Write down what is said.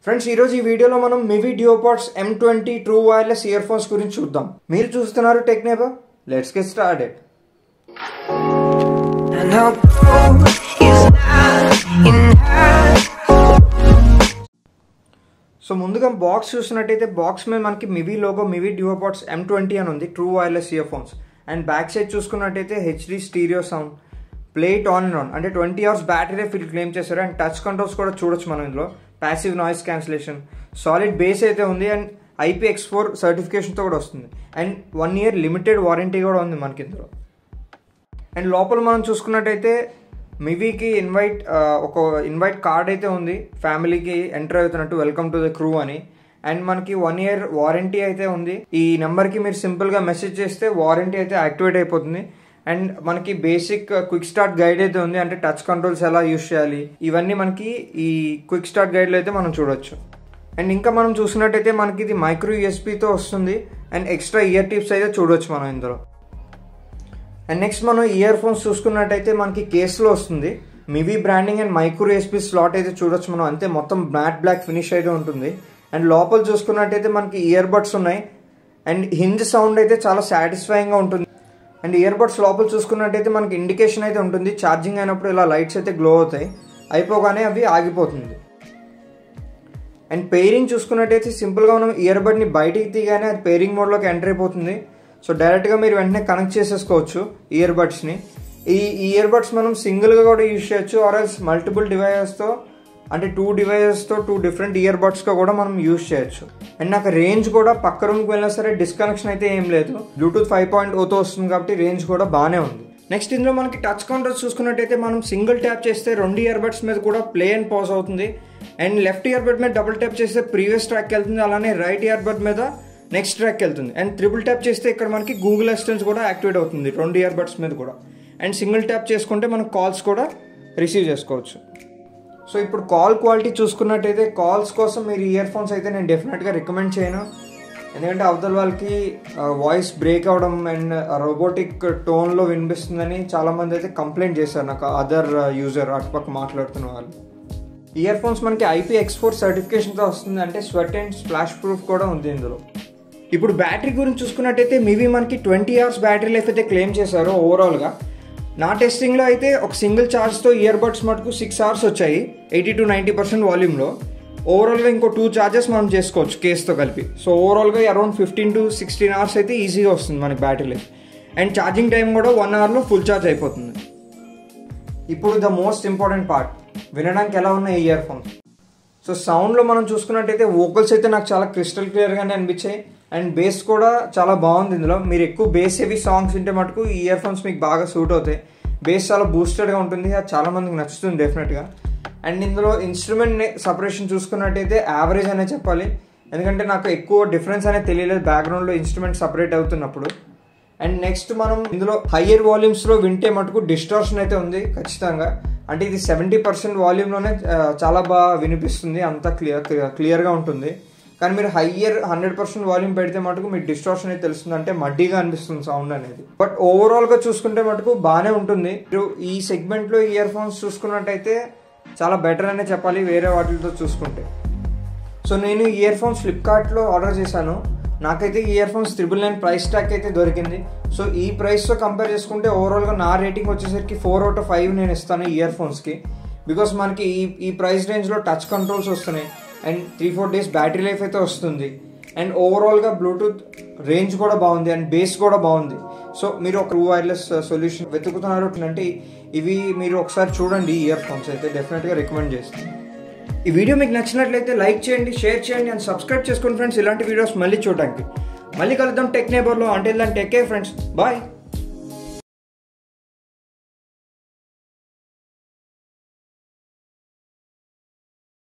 Friends ఈ రోజు ఈ వీడియోలో మనం Mivi duopods M20 true wireless ear phones గురించి చూద్దాం. మీరు చూస్తున్నారు tech neighbour. Let's get started. So ముందుగా బాక్స్ చూసినట్టయితే బాక్స్ మీద మనకి Mivi logo Mivi duopods M20 అని ఉంది, true wireless ear phones. And back side చూసుకున్నట్టయితే HD stereo sound, plate on and on, అంటే 20 hours బ్యాటరీ ఫిల్ క్లెయిమ్ చేశారు. And touch controls కూడా చూడొచ్చు మనం ఇందులో. Passive noise cancellation, solid base అయితే ఉంది అండ్ IPX4 సర్టిఫికేషన్తో కూడా వస్తుంది. అండ్ 1 year లిమిటెడ్ వారంటీ కూడా ఉంది మనకి ఇందులో. అండ్ లోపల మనం చూసుకున్నట్టయితే మివీకి ఒక ఇన్వైట్ కార్డ్ అయితే ఉంది, ఫ్యామిలీకి ఎంటర్ అవుతున్నట్టు, వెల్కమ్ టు ద క్రూ అని. అండ్ మనకి 1 year వారంటీ అయితే ఉంది. ఈ నెంబర్కి మీరు సింపుల్గా మెసేజ్ చేస్తే వారంటీ అయితే యాక్టివేట్ అయిపోతుంది. అండ్ మనకి బేసిక్ క్విక్ స్టార్ట్ గైడ్ అయితే ఉంది, అంటే టచ్ కంట్రోల్స్ ఎలా యూస్ చేయాలి ఇవన్నీ మనకి ఈ క్విక్ స్టార్ట్ గైడ్లో అయితే మనం చూడొచ్చు. అండ్ ఇంకా మనం చూసినట్టయితే మనకి ఇది మైక్రో USBతో వస్తుంది. అండ్ ఎక్స్ట్రా ఇయర్ టిప్స్ అయితే చూడొచ్చు మనం ఇందులో. అండ్ నెక్స్ట్ మనం ఇయర్ ఫోన్స్ చూసుకున్నట్టయితే మనకి కేసులో వస్తుంది. Mivi branding and micro USB slot అయితే చూడొచ్చు మనం, అంతే మొత్తం మ్యాట్ బ్లాక్ ఫినిష్ అయితే ఉంటుంది. అండ్ లోపల చూసుకున్నట్టయితే మనకి ఇయర్ బడ్స్ ఉన్నాయి. అండ్ హింజ్ సౌండ్ అయితే చాలా సాటిస్ఫైయింగ్గా ఉంటుంది. అండ్ ఇయర్ బడ్స్ లోపల చూసుకున్నట్టయితే మనకి ఇండికేషన్ అయితే ఉంటుంది, ఛార్జింగ్ అయినప్పుడు ఇలా లైట్స్ అయితే గ్లో అవుతాయి, అయిపోగానే అవి ఆగిపోతుంది. అండ్ పెయిరింగ్ చూసుకున్నట్టయితే సింపుల్గా మనం ఇయర్ బడ్ని బయటికి తీయగానే అది పెయిరింగ్ మోడ్లోకి ఎంటర్ అయిపోతుంది. సో డైరెక్ట్గా మీరు వెంటనే కనెక్ట్ చేసేసుకోవచ్చు ఇయర్ బడ్స్ని. ఈ ఇయర్ బడ్స్ మనం సింగిల్గా కూడా యూజ్ చేయొచ్చు, ఆర్ఎల్స్ మల్టిపుల్ డివైజెస్తో, అంటే 2 డివైజెస్తో 2 different ఇయర్ బడ్స్గా కూడా మనం యూజ్ చేయొచ్చు. అండ్ నాకు రేంజ్ కూడా పక్క రూమ్కి వెళ్ళినా సరే డిస్కనెక్షన్ అయితే ఏం లేదు, బ్లూటూత్ 5.0తో వస్తుంది కాబట్టి రేంజ్ కూడా బాగానే ఉంది. నెక్స్ట్ ఇందులో మనకి టచ్ కంట్రోల్స్ చూసుకున్నట్టయితే మనం సింగిల్ ట్యాప్ చేస్తే 2 ఇయర్ బడ్స్ మీద కూడా ప్లే అండ్ పాజ్ అవుతుంది. అండ్ లెఫ్ట్ ఇయర్ బడ్ మీద డబుల్ ట్యాప్ చేస్తే ప్రీవియస్ ట్రాక్కి వెళ్తుంది, అలానే రైట్ ఇయర్ బడ్ మీద నెక్స్ట్ ట్రాక్కి వెళ్తుంది. అండ్ ట్రిపుల్ ట్యాప్ చేస్తే ఇక్కడ మనకి గూగుల్ అసిస్టెంట్ కూడా యాక్టివేట్ అవుతుంది 2 ఇయర్ బడ్స్ మీద కూడా. అండ్ సింగిల్ ట్యాప్ చేసుకుంటే మనం కాల్స్ కూడా రిసీవ్ చేసుకోవచ్చు. సో ఇప్పుడు కాల్ క్వాలిటీ చూసుకున్నట్టయితే కాల్స్ కోసం మీరు ఇయర్ ఫోన్స్ అయితే నేను డెఫినెట్గా రికమెండ్ చేయను, ఎందుకంటే అవతల వాళ్ళకి వాయిస్ బ్రేక్ అవ్వడం అండ్ రోబోటిక్ టోన్లో వినిపిస్తుందని చాలామంది అయితే కంప్లైంట్ చేశారు నాకు, అదర్ యూజర్ అటుపక్క మాట్లాడుతున్న వాళ్ళు. ఇయర్ ఫోన్స్ మనకి IPX4 సర్టిఫికేషన్తో వస్తుంది, అంటే స్వెట్ అండ్ స్ప్లాష్ ప్రూఫ్ కూడా ఉంది ఇందులో. ఇప్పుడు బ్యాటరీ గురించి చూసుకున్నట్టయితే Mivi మనకి 20 hours బ్యాటరీ లైఫ్ అయితే క్లెయిమ్ చేశారు ఓవరాల్గా. నా టెస్టింగ్లో అయితే ఒక సింగిల్ ఛార్జ్తో ఇయర్ బడ్స్ మటుకు 6 hours వచ్చాయి 80 to 90% వాల్యూమ్లో. ఓవరాల్గా ఇంకో 2 charges మనం చేసుకోవచ్చు కేస్తో కలిపి. సో ఓవరాల్గా అరౌండ్ 15 to 16 hours అయితే ఈజీగా వస్తుంది మనకి battery life. And charging time కూడా 1 hourలో ఫుల్ ఛార్జ్ అయిపోతుంది. ఇప్పుడు ద మోస్ట్ ఇంపార్టెంట్ పార్ట్, వినడానికి ఎలా ఉన్నాయి ఇయర్ ఫోన్స్. సో సౌండ్లో మనం చూసుకున్నట్టయితే వోకల్స్ అయితే నాకు చాలా క్రిస్టల్ క్లియర్గానే అనిపించాయి. అండ్ బేస్ కూడా చాలా బాగుంది ఇందులో. మీరు ఎక్కువ బేస్ హెవీ సాంగ్స్ వింటే మటుకు ఈ ఇయర్ ఫోన్స్ మీకు బాగా సూట్ అవుతాయి. బేస్ చాలా బూస్టెడ్గా ఉంటుంది, అది చాలా మందికి నచ్చుతుంది డెఫినెట్గా. అండ్ ఇందులో ఇన్స్ట్రుమెంట్ సపరేషన్ చూసుకున్నట్టయితే యావరేజ్ అనే చెప్పాలి, ఎందుకంటే నాకు ఎక్కువ డిఫరెన్స్ అనేది తెలియలేదు బ్యాక్గ్రౌండ్లో ఇన్స్ట్రుమెంట్ సపరేట్ అవుతున్నప్పుడు. అండ్ నెక్స్ట్ మనం ఇందులో హయ్యర్ వాల్యూమ్స్లో వింటే మటుకు డిస్టార్షన్ అయితే ఉంది ఖచ్చితంగా, అంటే ఇది 70% వాల్యూమ్లోనే చాలా బాగా వినిపిస్తుంది, అంతా క్లియర్గా ఉంటుంది. కానీ మీరు హయ్యర్ 100% వాల్యూమ్ పెడితే మటుకు మీకు డిస్టార్షన్ అయితే తెలుస్తుంది, అంటే మడ్డీగా అనిపిస్తుంది సౌండ్ అనేది. బట్ ఓవరాల్గా చూసుకుంటే మటుకు బాగానే ఉంటుంది. మీరు ఈ సెగ్మెంట్లో ఇయర్ ఫోన్స్ చూసుకున్నట్టయితే చాలా బెటర్ అనే చెప్పాలి వేరే వాటితో చూసుకుంటే. సో నేను ఇయర్ ఫోన్స్ ఫ్లిప్కార్ట్లో ఆర్డర్ చేశాను. నాకైతే ఈ ఇయర్ ఫోన్స్ 999 ప్రైస్ ట్యాగ్ అయితే దొరికింది. సో ఈ ప్రైస్తో కంపేర్ చేసుకుంటే ఓవరాల్గా నా రేటింగ్ వచ్చేసరికి 4 out of 5 నేను ఇస్తాను ఇయర్ ఫోన్స్కి. బికాస్ మనకి ఈ ప్రైస్ రేంజ్లో టచ్ కంట్రోల్స్ వస్తున్నాయి అండ్ 3-4 days బ్యాటరీ లైఫ్ అయితే వస్తుంది. అండ్ ఓవరాల్గా బ్లూటూత్ రేంజ్ కూడా బాగుంది అండ్ బేస్ కూడా బాగుంది. సో మీరు ఒక ట్రూ వైర్లెస్ సొల్యూషన్ వెతుకుతున్నారు అంటే ఇవి మీరు ఒకసారి చూడండి. ఇయర్ ఫోన్స్ అయితే డెఫినెట్గా రికమెండ్ చేస్తాను. ఈ వీడియో మీకు నచ్చినట్లయితే లైక్ చేయండి, షేర్ చేయండి అండ్ సబ్స్క్రైబ్ చేసుకోండి ఫ్రెండ్స్. ఇలాంటి వీడియోస్ మళ్ళీ చూడడానికి. మళ్ళీ కలుద్దాం టెక్ నేబర్లో. అంటే టేక్ కేర్ ఫ్రెండ్స్, బాయ్.